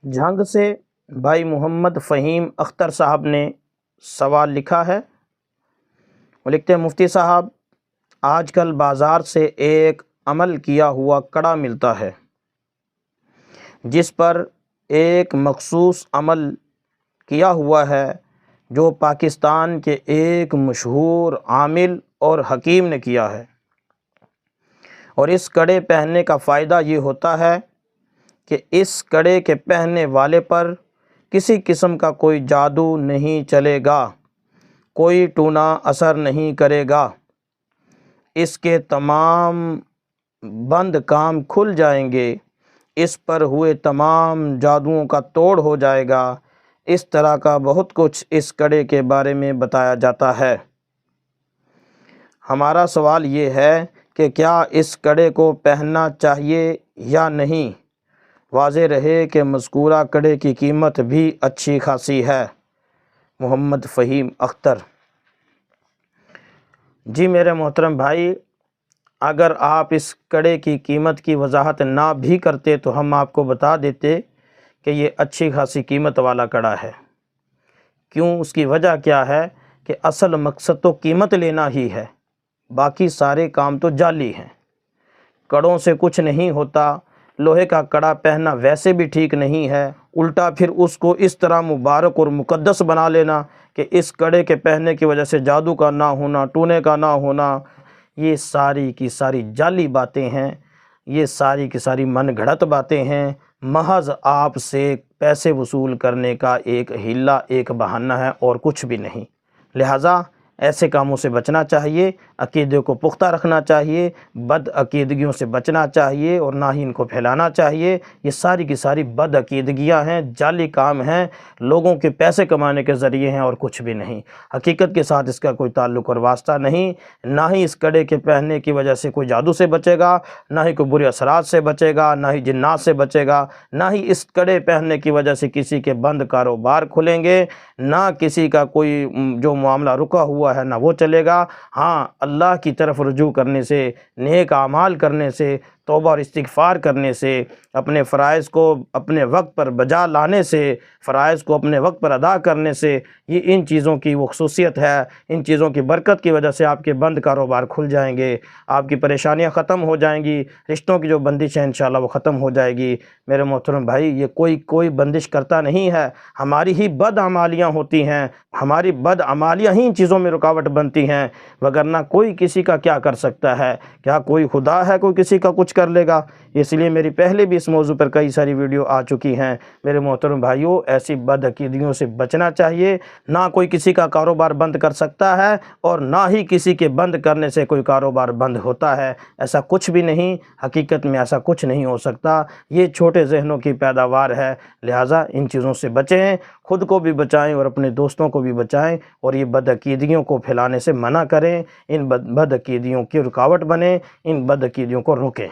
جھنگ سے بھائی محمد فہیم اختر صاحب نے سوال لکھا ہے۔ وہ لکھتے ہیں مفتی صاحب، آج کل بازار سے ایک عمل کیا ہوا کڑا ملتا ہے جس پر ایک مخصوص عمل کیا ہوا ہے جو پاکستان کے ایک مشہور عامل اور حکیم نے کیا ہے، اور اس کڑے پہننے کا فائدہ یہ ہوتا ہے کہ اس کڑے کے پہننے والے پر کسی قسم کا کوئی جادو نہیں چلے گا، کوئی ٹونا اثر نہیں کرے گا، اس کے تمام بند کام کھل جائیں گے، اس پر ہوئے تمام جادوؤں کا توڑ ہو جائے گا۔ اس طرح کا بہت کچھ اس کڑے کے بارے میں بتایا جاتا ہے۔ ہمارا سوال یہ ہے کہ کیا اس کڑے کو پہننا چاہیے یا نہیں؟ واضح رہے کہ مذکورہ کڑے کی قیمت بھی اچھی خاصی ہے۔ محمد فہیم اختر۔ جی میرے محترم بھائی، اگر آپ اس کڑے کی قیمت کی وضاحت نہ بھی کرتے تو ہم آپ کو بتا دیتے کہ یہ اچھی خاصی قیمت والا کڑا ہے۔ کیوں؟ اس کی وجہ کیا ہے کہ اصل مقصد تو قیمت لینا ہی ہے، باقی سارے کام تو جعلی ہیں۔ کڑوں سے کچھ نہیں ہوتا، لوہے کا کڑا پہننا ویسے بھی ٹھیک نہیں ہے، الٹا پھر اس کو اس طرح مبارک اور مقدس بنا لینا کہ اس کڑے کے پہننے کی وجہ سے جادو کا نہ ہونا، ٹونے کا نہ ہونا، یہ ساری کی ساری جعلی باتیں ہیں، یہ ساری کی ساری من گھڑت باتیں ہیں، محض آپ سے پیسے وصول کرنے کا ایک حیلہ، ایک بہانہ ہے اور کچھ بھی نہیں۔ لہٰذا ایسے کاموں سے بچنا چاہیے، عقیدے کو پختہ رکھنا چاہیے، بد عقیدگیوں سے بچنا چاہیے اور نہ ہی ان کو پھیلانا چاہیے۔ یہ ساری کی ساری بد عقیدگیاں ہیں، جعلی کام ہیں، لوگوں کے پیسے کمانے کے ذریعے ہیں اور کچھ بھی نہیں۔ حقیقت کے ساتھ اس کا کوئی تعلق اور واسطہ نہیں۔ نہ ہی اس کڑے کے پہننے کی وجہ سے کوئی جادو سے بچے گا، نہ ہی کوئی برے اثرات سے بچے گا، نہ ہی جنات سے بچے گا، نہ ہی اس کڑے پہننے کی وجہ سے کسی کے بند کاروبار کھلیں گے، نہ کسی کا کوئی جو معاملہ رکا ہوا ہے نہ وہ چلے گا۔ ہاں، اللہ کی طرف رجوع کرنے سے، نیک اعمال کرنے سے، توبہ اور استغفار کرنے سے، اپنے فرائض کو اپنے وقت پر بجا لانے سے، فرائض کو اپنے وقت پر ادا کرنے سے، یہ ان چیزوں کی وہ خصوصیت ہے۔ ان چیزوں کی برکت کی وجہ سے آپ کے بند کاروبار کھل جائیں گے، آپ کی پریشانیاں ختم ہو جائیں گی، رشتوں کی جو بندش ہے انشاءاللہ وہ ختم ہو جائے گی۔ میرے محترم بھائی، یہ کوئی بندش کرتا نہیں ہے، ہماری ہی بد اعمالیاں ہوتی ہیں، ہماری بد اعمالیاں ہی ان چیزوں میں رکاوٹ بنتی ہیں، وگرنہ کوئی کسی کا کیا کر سکتا ہے؟ کیا کوئی خدا ہے کوئی کسی کا کچھ کر لے گا؟ اس لیے میری پہلے بھی اس موضوع پر کئی ساری ویڈیو آ چکی ہیں۔ میرے محترم بھائیوں، ایسی بد عقیدیوں سے بچنا چاہیے۔ نہ کوئی کسی کا کاروبار بند کر سکتا ہے اور نہ ہی کسی کے بند کرنے سے کوئی کاروبار بند ہوتا ہے، ایسا کچھ بھی نہیں۔ حقیقت میں ایسا کچھ نہیں ہو سکتا، یہ چھوٹے ذہنوں کی پیداوار ہے۔ لہٰذا ان چیزوں سے بچیں، خود کو بھی بچائیں اور اپنے دوستوں کو بھی بچائیں، اور یہ بد عقیدیوں کو پھیلانے سے منع کریں، ان بد عقیدیوں کی رکاوٹ بنیں، ان بد عقیدیوں کو روکیں۔